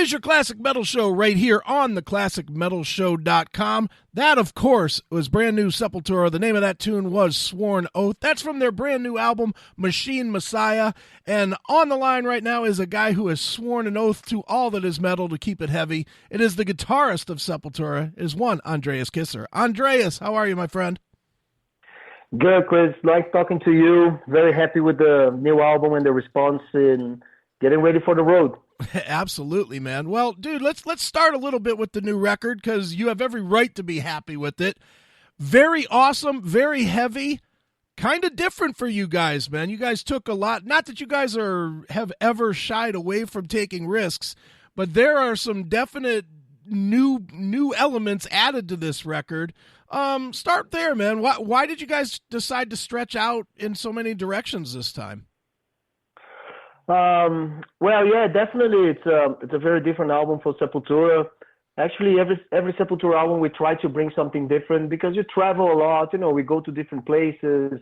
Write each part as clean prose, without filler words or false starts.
is your Classic Metal Show right here on theclassicmetalshow.com. That, of course, was brand new Sepultura. The name of that tune was Sworn Oath. That's from their brand new album, Machine Messiah. And on the line right now is a guy who has sworn an oath to all that is metal to keep it heavy. It is the guitarist of Sepultura. It is one Andreas Kisser. Andreas, how are you, my friend? Good, Chris. Nice talking to you. Very happy with the new album and the response and getting ready for the road. Absolutely, man. Well, dude, let's start a little bit with the new record because you have every right to be happy with it. Very awesome, very heavy, kind of different for you guys, man. You guys took a lot. Not that you guys have ever shied away from taking risks, but there are some definite new elements added to this record. Start there, man. Why did you guys decide to stretch out in so many directions this time? Well, yeah, definitely. It's a very different album for Sepultura. Actually, every Sepultura album we try to bring something different because you travel a lot. You know, we go to different places,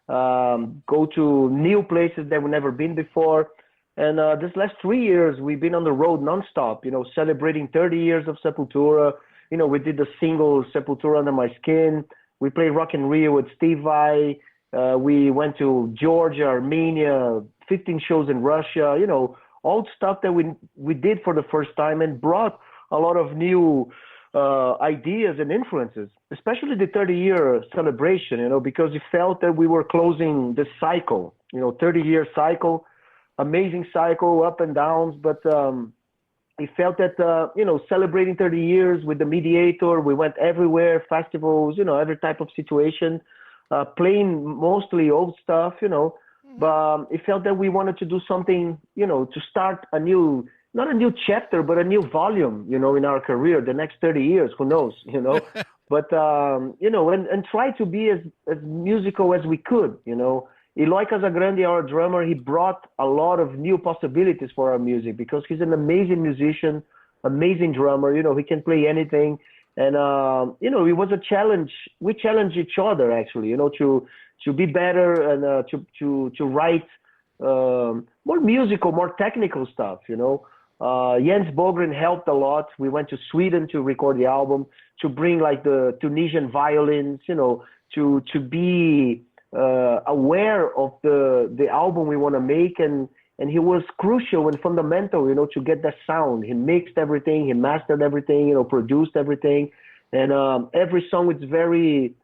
go to new places that we've never been before. And this last 3 years, we've been on the road nonstop. You know, celebrating 30 years of Sepultura. You know, we did the single Sepultura Under My Skin. We played Rock in Rio with Steve Vai. We went to Georgia, Armenia, 15 shows in Russia, you know, all stuff that we did for the first time and brought a lot of new ideas and influences, especially the 30-year celebration, you know, because we felt that we were closing the cycle, you know, 30-year cycle, amazing cycle, up and downs, but we felt that, you know, celebrating 30 years with the Mediator, we went everywhere, festivals, you know, every type of situation, playing mostly old stuff, you know, but it felt that we wanted to do something, you know, to start a new, not a new chapter, but a new volume, you know, in our career, the next 30 years, who knows, you know, but, you know, and try to be as musical as we could, you know. Eloy Casagrande, our drummer, he brought a lot of new possibilities for our music because he's an amazing musician, amazing drummer, you know, he can play anything. And, you know, it was a challenge. We challenged each other, actually, you know, to be better and to write more musical, more technical stuff, you know. Jens Bogren helped a lot. We went to Sweden to record the album, to bring like the Tunisian violins, you know, to be aware of the album we want to make. And he was crucial and fundamental, you know, to get that sound. He mixed everything, he mastered everything, you know, produced everything. And every song is very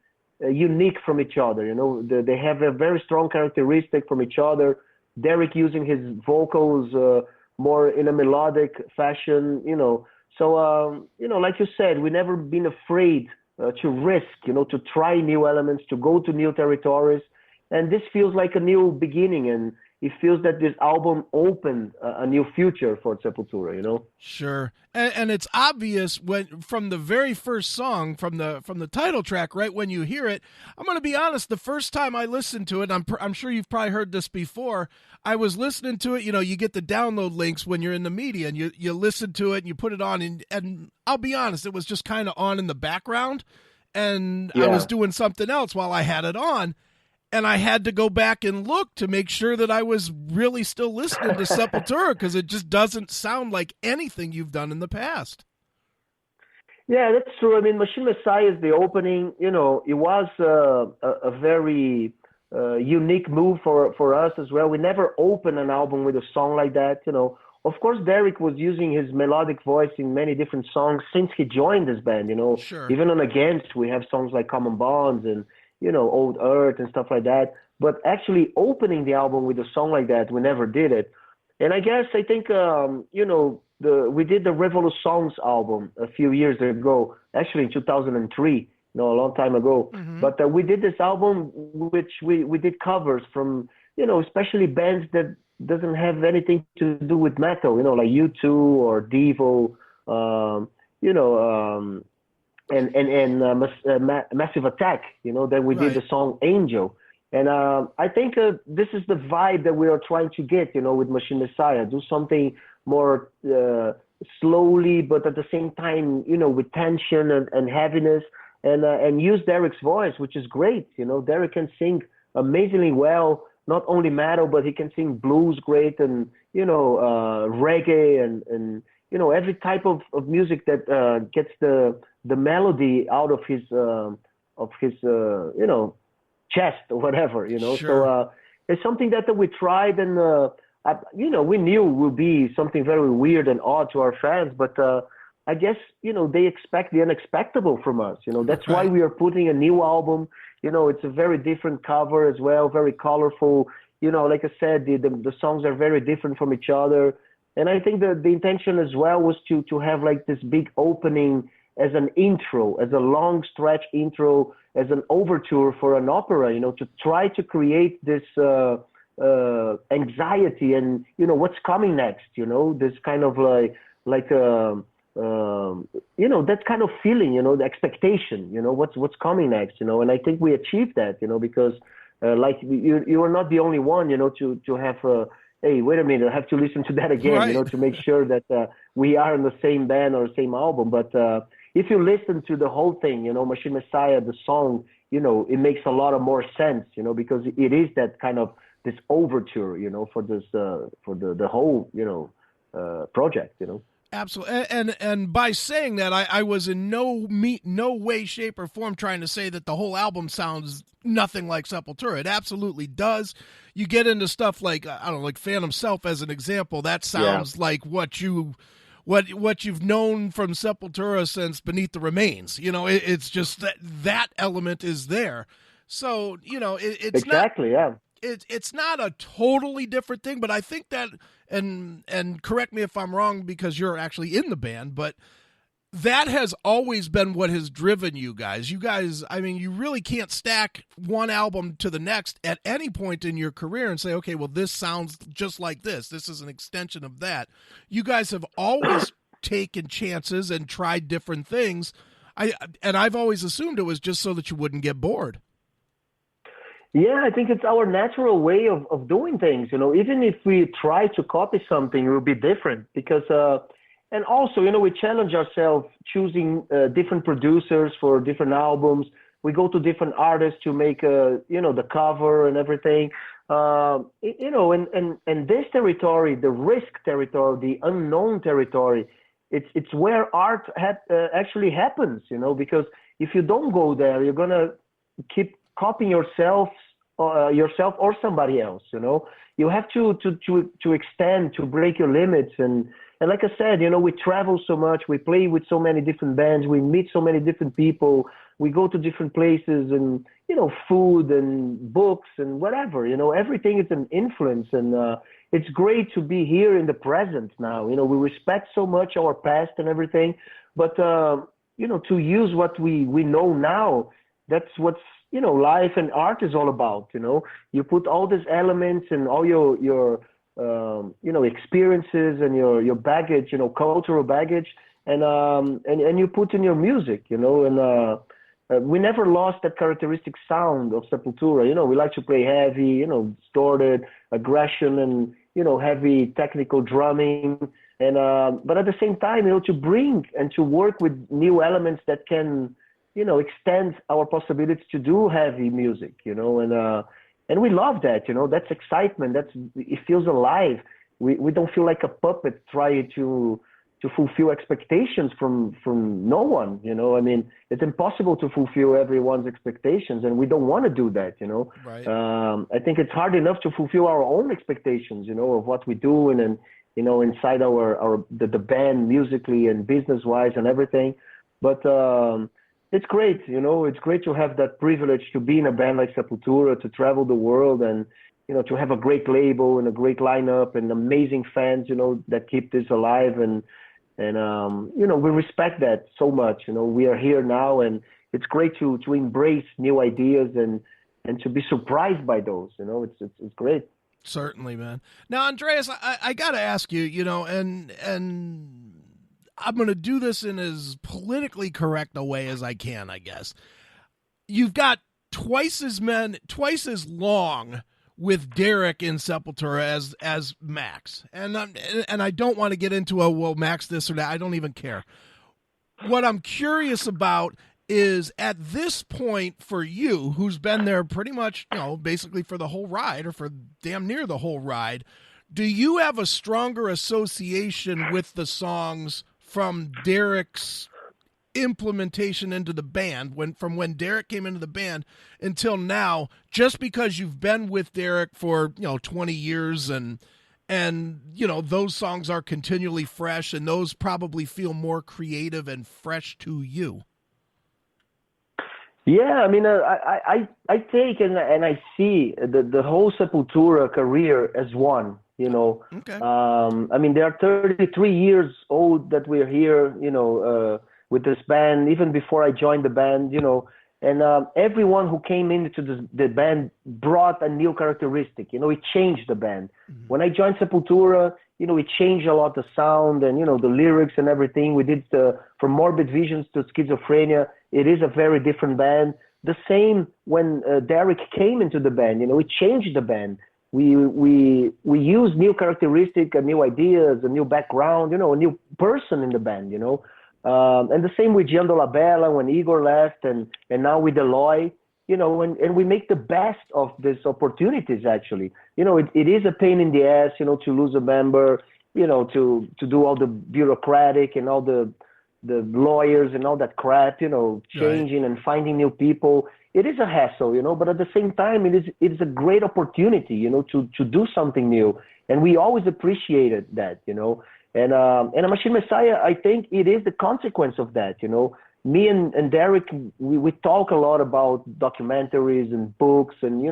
unique from each other, you know. They have a very strong characteristic from each other. Derek using his vocals more in a melodic fashion, you know. So, you know, like you said, we never been afraid to risk, you know, to try new elements, to go to new territories. And this feels like a new beginning, and it feels that this album opened a new future for Sepultura, you know? Sure. And it's obvious from the very first song, from the title track, right when you hear it. I'm going to be honest, the first time I listened to it, I'm sure you've probably heard this before, I was listening to it, you know, you get the download links when you're in the media, and you listen to it, and you put it on, and I'll be honest, it was just kind of on in the background, and I was doing something else while I had it on. And I had to go back and look to make sure that I was really still listening to Sepultura because it just doesn't sound like anything you've done in the past. Yeah, that's true. I mean, Machine Messiah is the opening. You know, it was a very unique move for us as well. We never opened an album with a song like that, you know. Of course, Derek was using his melodic voice in many different songs since he joined this band, you know. Sure. Even on Against, we have songs like Common Bonds and, you know, Old Earth and stuff like that. But actually opening the album with a song like that, we never did it. And I think, you know, we did the Revolus Songs album a few years ago, actually in 2003, you know, a long time ago. Mm-hmm. But we did this album, which we did covers from, you know, especially bands that doesn't have anything to do with metal, you know, like U2 or Devo, you know, and Massive Attack, you know, then we did the song Angel. And I think this is the vibe that we are trying to get, you know, with Machine Messiah. Do something more slowly, but at the same time, you know, with tension and heaviness, and use Derek's voice, which is great. You know, Derek can sing amazingly well, not only metal, but he can sing blues great and, you know, reggae and every type of music that gets the melody out of his chest or whatever. So Sure. it's something that we tried, and we knew would be something very weird and odd to our fans, but I guess they expect the unexpected from us. That's why Right. we are putting a new album. It's a very different cover as well, very colorful. Like I said, the songs are very different from each other, and I think the intention as well was to have like this big opening as an intro, as a long stretch intro, as an overture for an opera. To try to create this anxiety and what's coming next. This kind of like that kind of feeling, the expectation, what's coming next, and I think we achieved that, because like you are not the only one, to have hey, wait a minute, I have to listen to that again, Right. to make sure that we are in the same band or same album. But if you listen to the whole thing, Machine Messiah, the song, it makes a lot of more sense, because it is that kind of this overture, for this for the whole, project, Absolutely, and by saying that, I was in no way, shape, or form trying to say that the whole album sounds nothing like Sepultura. It absolutely does. You get into stuff like I don't know, like Phantom Self as an example. That Yeah, sounds like what you've known from Sepultura since Beneath the Remains. It's just that element is there. So it's not exactly. Yeah. it's not a totally different thing, but I think that and correct me if I'm wrong because you're actually in the band, but that has always been what has driven you guys. You guys, I mean, you really can't stack one album to the next at any point in your career and say, okay, well, this sounds just like this. This is an extension of that. You guys have always taken chances and tried different things. I've always assumed it was just so that you wouldn't get bored. Yeah, I think it's our natural way of doing things. Even if we try to copy something, it will be different because, and also, we challenge ourselves choosing different producers for different albums. We go to different artists to make, the cover and everything. And this territory, the risk territory, the unknown territory, it's where art actually happens, because if you don't go there, you're gonna keep copying yourself or somebody else. You have to extend, to break your limits, and like I said, we travel so much, we play with so many different bands, we meet so many different people, we go to different places, and food and books and whatever. Everything is an influence, and it's great to be here in the present now. We respect so much our past and everything, but to use what we know now, that's what's life and art is all about. You put all these elements and all your experiences and your baggage, cultural baggage, and you put in your music, and we never lost that characteristic sound of Sepultura. We like to play heavy, distorted aggression, and heavy technical drumming, and but at the same time, to bring and to work with new elements that can extend our possibilities to do heavy music, and we love that. That's excitement. It feels alive. We don't feel like a puppet trying to fulfill expectations from no one. I mean, it's impossible to fulfill everyone's expectations, and we don't want to do that. Right. I think it's hard enough to fulfill our own expectations, of what we do and inside the band musically and business wise and everything. But it's great, it's great to have that privilege to be in a band like Sepultura, to travel the world and, to have a great label and a great lineup and amazing fans, that keep this alive. And we respect that so much. We are here now, and it's great to embrace new ideas and to be surprised by those, it's great. Certainly, man. Now, Andreas, I got to ask you, and I'm going to do this in as politically correct a way as I can, I guess. You've got twice as long with Derek in Sepultura as Max, and I don't want to get into well, Max this or that. I don't even care. What I'm curious about is at this point for you, who's been there pretty much, basically for the whole ride or for damn near the whole ride. Do you have a stronger association with the songs from Derek's implementation into the band, from when Derek came into the band until now, just because you've been with Derek for 20 years and those songs are continually fresh and those probably feel more creative and fresh to you? Yeah, I mean, I take and I see the whole Sepultura career as one. Okay. I mean, they are 33 years old that we're here. With this band, even before I joined the band. And everyone who came into the band brought a new characteristic. It changed the band. Mm-hmm. When I joined Sepultura, it changed a lot the sound and the lyrics and everything. We did from Morbid Visions to Schizophrenia. It is a very different band. The same when Derek came into the band. It changed the band. We used new characteristics, new ideas, a new background. A new person in the band. And the same with Gian Dolabella when Igor left, and now with Eloy, and we make the best of these opportunities. Actually, it is a pain in the ass, to lose a member, to do all the bureaucratic and all the lawyers and all that crap, changing and finding new people. It is a hassle, but at the same time, it is a great opportunity, to do something new, and we always appreciated that, And a Machine Messiah, I think it is the consequence of that. Me and Derek, we talk a lot about documentaries and books and,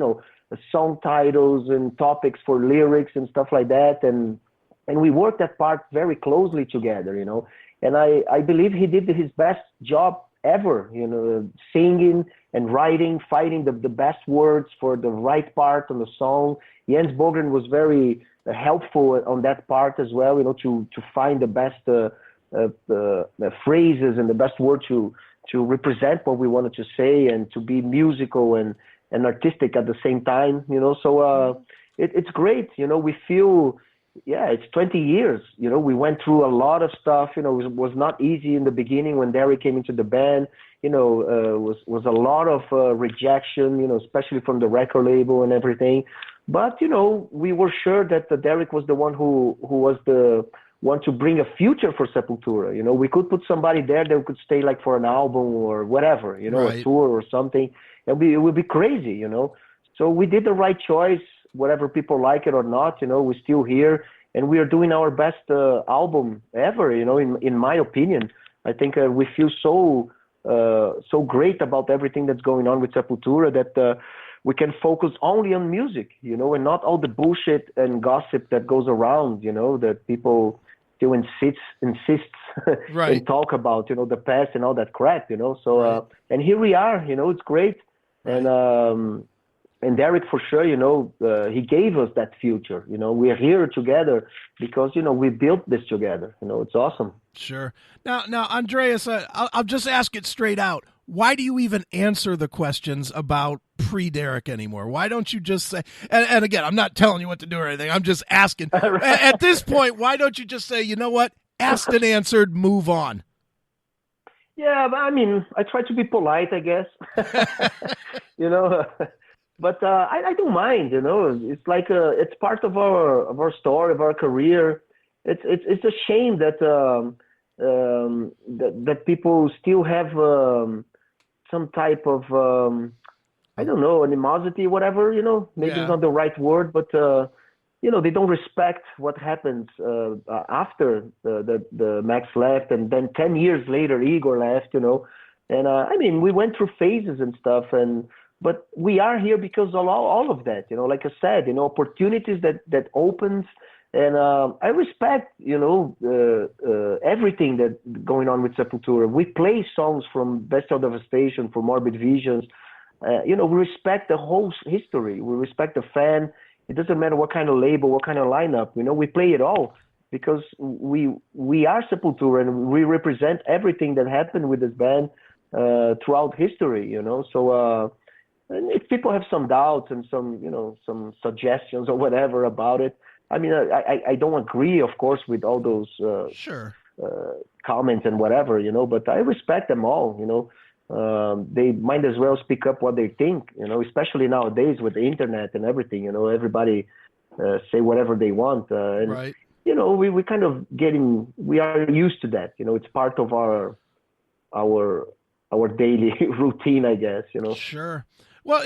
song titles and topics for lyrics and stuff like that. And we work that part very closely together, And I believe he did his best job ever, singing and writing, finding the best words for the right part on the song. Jens Bogren was very helpful on that part as well, to find the best phrases and the best word to represent what we wanted to say and to be musical and artistic at the same time, So it's great, We feel, it's 20 years, We went through a lot of stuff, It was not easy in the beginning when Derek came into the band. Was a lot of rejection, especially from the record label and everything. But, we were sure that Derek was the one who was the one to bring a future for Sepultura. We could put somebody there that could stay like for an album or whatever, right. A tour or something. It would be crazy, So we did the right choice, whether people like it or not, we're still here. And we are doing our best album ever, in my opinion. I think we feel so great about everything that's going on with Sepultura that we can focus only on music, and not all the bullshit and gossip that goes around, that people still insist right. and talk about, the past and all that crap, So, right. And here we are, it's great. Right. And Derek, for sure, he gave us that future. We are here together because, we built this together. It's awesome. Sure. Now, Andreas, I'll just ask it straight out. Why do you even answer the questions about pre-Derek anymore? Why don't you just say, and again, I'm not telling you what to do or anything. I'm just asking. At this point, why don't you just say, you know what? Asked and answered, move on. Yeah, but I mean, I try to be polite, I guess. But I don't mind, It's like it's part of our story, of our career. It's a shame that that people still have some type of I don't know, animosity, whatever. Maybe it's not the right word, but they don't respect what happens after the Max left, and then 10 years later Igor left. And I mean, we went through phases and stuff, but we are here because of all of that, like I said, opportunities that opens. And I respect, everything that going on with Sepultura. We play songs from Bestial Devastation, for Morbid Visions. We respect the whole history. We respect the fan. It doesn't matter what kind of label, what kind of lineup. We play it all because we are Sepultura and we represent everything that happened with this band throughout history. So and if people have some doubts and some suggestions or whatever about it, I mean, I don't agree, of course, with all those sure. Comments and whatever, but I respect them all, They might as well speak up what they think, especially nowadays with the internet and everything, everybody say whatever they want. And Right. we kind of we are used to that. It's part of our daily routine, I guess. Sure. Well,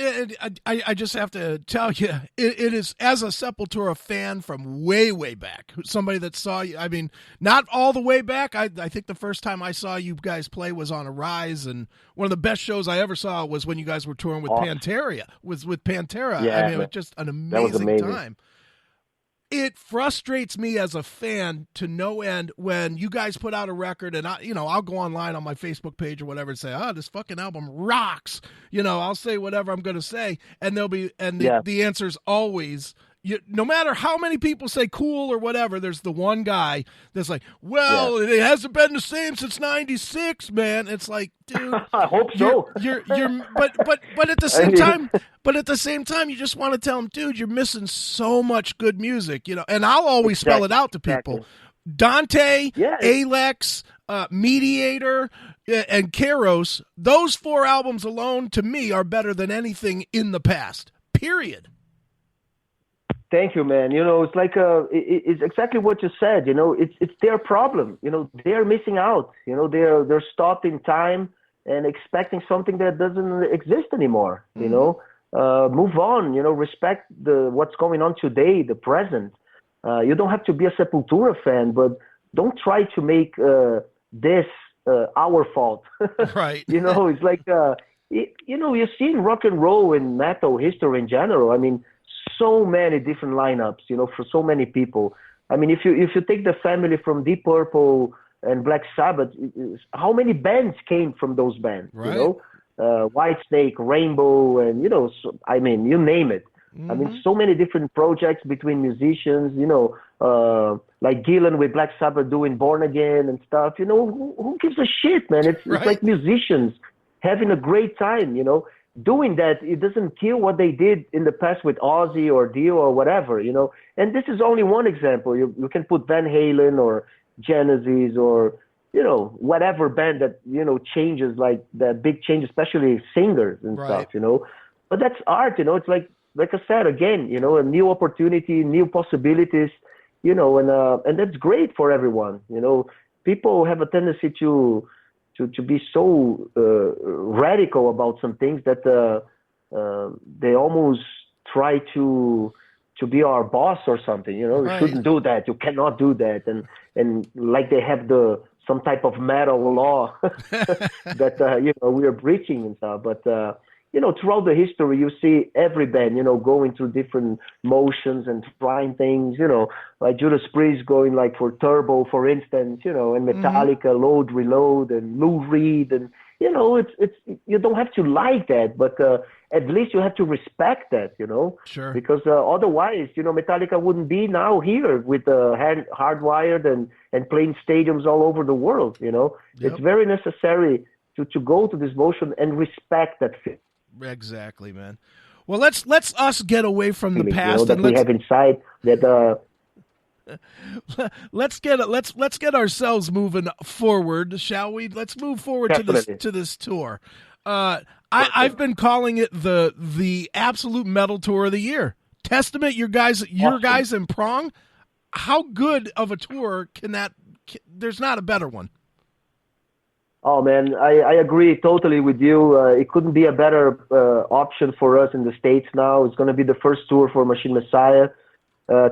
I just have to tell you, it is, as a Sepultura fan from way, way back, somebody that saw you, I mean, not all the way back. I think the first time I saw you guys play was on Arise, and one of the best shows I ever saw was when you guys were touring with Awesome. Pantera. I Yeah, mean, it was man. just an That was amazing amazing. time. It frustrates me as a fan to no end when you guys put out a record, and I'll go online on my Facebook page or whatever and say, "Oh, this fucking album rocks." I'll say whatever I'm going to say, and Yeah, the answer's always, no matter how many people say cool or whatever, there's the one guy that's like, yeah. "Well, it hasn't been the same since '96, man." It's like, dude, I hope so. but at the I same mean, time, you just want to tell them, dude, you're missing so much good music, And I'll always spell it exactly, out to exactly. people. Dante, Yeah, Alex, Mediator, and Keros. Those 4 albums alone, to me, are better than anything in the past. Period. thank you, man. It's like it's exactly what you said. It's their problem. They're missing out. They're stopped in time and expecting something that doesn't exist anymore. Move on. Respect what's going on today, the present. You don't have to be a Sepultura fan, but don't try to make this our fault. Right. It's like you see in rock and roll and metal history in general. I mean, so many different lineups. For so many people. I mean, if you take the family from Deep Purple and Black Sabbath, how many bands came from those bands? Right. Whitesnake, Rainbow, and I mean, you name it. I mean, so many different projects between musicians, like Gillan with Black Sabbath doing Born Again and stuff. Who gives a shit, man? It's Right. like musicians having a great time, doing that. It doesn't kill what they did in the past with Ozzy or Dio or whatever, And this is only one example. You can put Van Halen or Genesis or, whatever band that, changes, like that big change, especially singers and Right. stuff, But that's art, It's like I said again, a new opportunity, new possibilities, and that's great for everyone. People have a tendency to be so radical about some things that they almost try to be our boss or something. You Right. shouldn't do that. You cannot do that, and like they have some type of metal law that we are breaching and stuff, but. Throughout the history, you see every band, going through different motions and trying things, like Judas Priest going like for Turbo, for instance, and Metallica, Load, Reload, and Lou Reed, and it's you don't have to like that, but at least you have to respect that, Sure. because otherwise, Metallica wouldn't be now here with Hardwired and playing stadiums all over the world, Yep. It's very necessary to go to this motion and respect that feeling. Exactly, man. Well, let's us get away from the past that and we have inside that let's get ourselves moving forward, shall we? Let's move forward Definitely. to this tour. I've been calling it the absolute metal tour of the year. Testament, your guys and Prong. How good of a tour can that? There's not a better one. Oh man, I agree totally with you. It couldn't be a better option for us in the States now. It's going to be the first tour for Machine Messiah,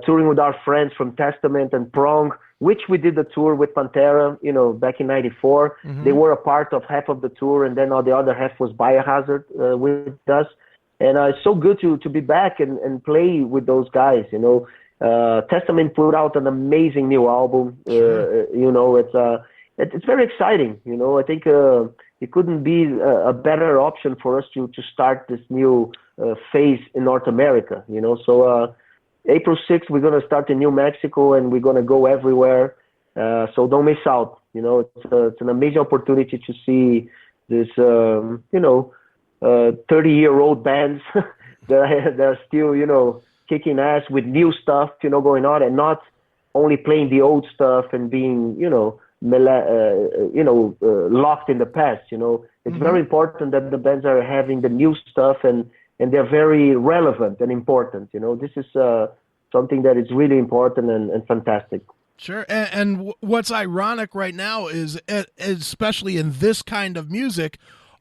touring with our friends from Testament and Prong, which we did the tour with Pantera, back in '94. Mm-hmm. They were a part of half of the tour, and then the other half was Biohazard with us. And it's so good to be back and play with those guys. Testament put out an amazing new album. Sure. It's very exciting. I think it couldn't be a better option for us to start this new phase in North America. So April 6th, we're going to start in New Mexico, and we're going to go everywhere. So don't miss out. It's an amazing opportunity to see this, 30-year-old bands that are still, kicking ass with new stuff, going on, and not only playing the old stuff and being, locked in the past. It's Mm-hmm. very important that the bands are having the new stuff and they're very relevant and important. This is something that is really important and fantastic. Sure. And what's ironic right now is, especially in this kind of music,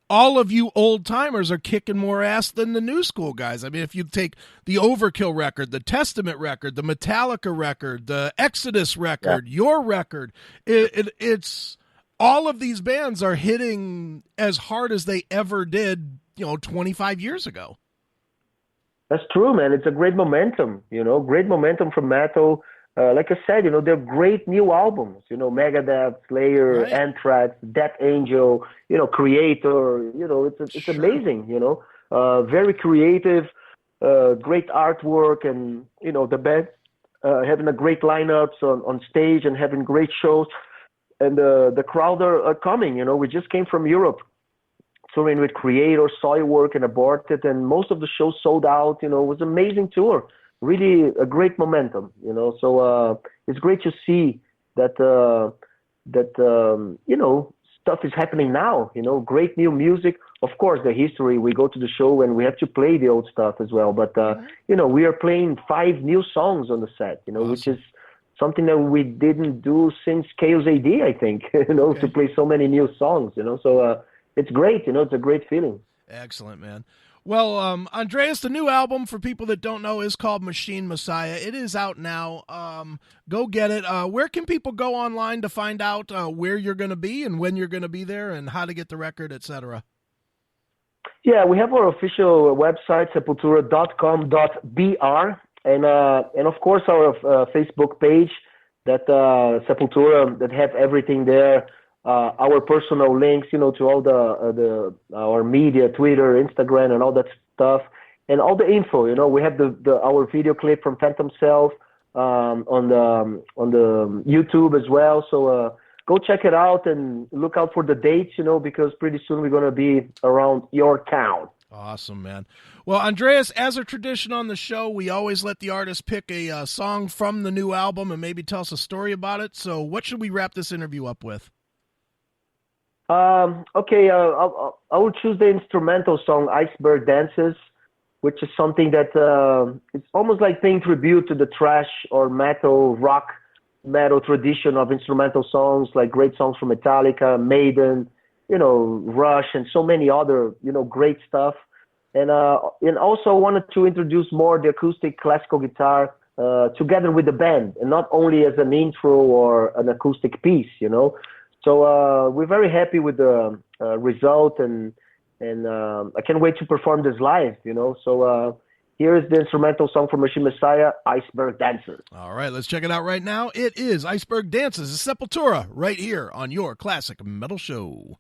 all of you old timers are kicking more ass than the new school guys. I mean, if you take the Overkill record, the Testament record, the Metallica record, the Exodus record, your record, it's all of these bands are hitting as hard as they ever did, 25 years ago. That's true, man. It's a great momentum, great momentum from metal. Like I said, they're great new albums, Megadeth, Slayer, right. Anthrax, Death Angel, Creator, it's amazing, very creative, great artwork, and, the band having a great lineups on stage and having great shows. And the crowd are coming, we just came from Europe, touring with Creator, Soilwork, and Aborted, and most of the shows sold out, it was an amazing tour. Really a great momentum, so it's great to see that stuff is happening now, great new music. Of course, the history, we go to the show and we have to play the old stuff as well. But, we are playing 5 new songs on the set, awesome. Which is something that we didn't do since Chaos AD, I think, to play so many new songs, so it's great, it's a great feeling. Excellent, man. Well, Andreas, the new album, for people that don't know, is called Machine Messiah. It is out now. Go get it. Where can people go online to find out where you're going to be and when you're going to be there and how to get the record, etc.? Yeah, we have our official website, sepultura.com.br, and of course our Facebook page, that Sepultura, that have everything there. Our personal links, to all our media, Twitter, Instagram, and all that stuff, and all the info. We have our video clip from Phantom Self on the YouTube as well. So go check it out and look out for the dates. Because pretty soon we're gonna be around your town. Awesome, man. Well, Andreas, as a tradition on the show, we always let the artist pick a song from the new album and maybe tell us a story about it. So what should we wrap this interview up with? I will choose the instrumental song Iceberg Dances, which is something that it's almost like paying tribute to the thrash or rock metal tradition of instrumental songs, like great songs from Metallica, Maiden, Rush, and so many other, great stuff. And also I wanted to introduce more the acoustic classical guitar together with the band, and not only as an intro or an acoustic piece, So we're very happy with the result, and I can't wait to perform this live, So here is the instrumental song from Machine Messiah, Iceberg Dances. All right, let's check it out right now. It is Iceberg Dances, Sepultura, right here on your Classic Metal Show.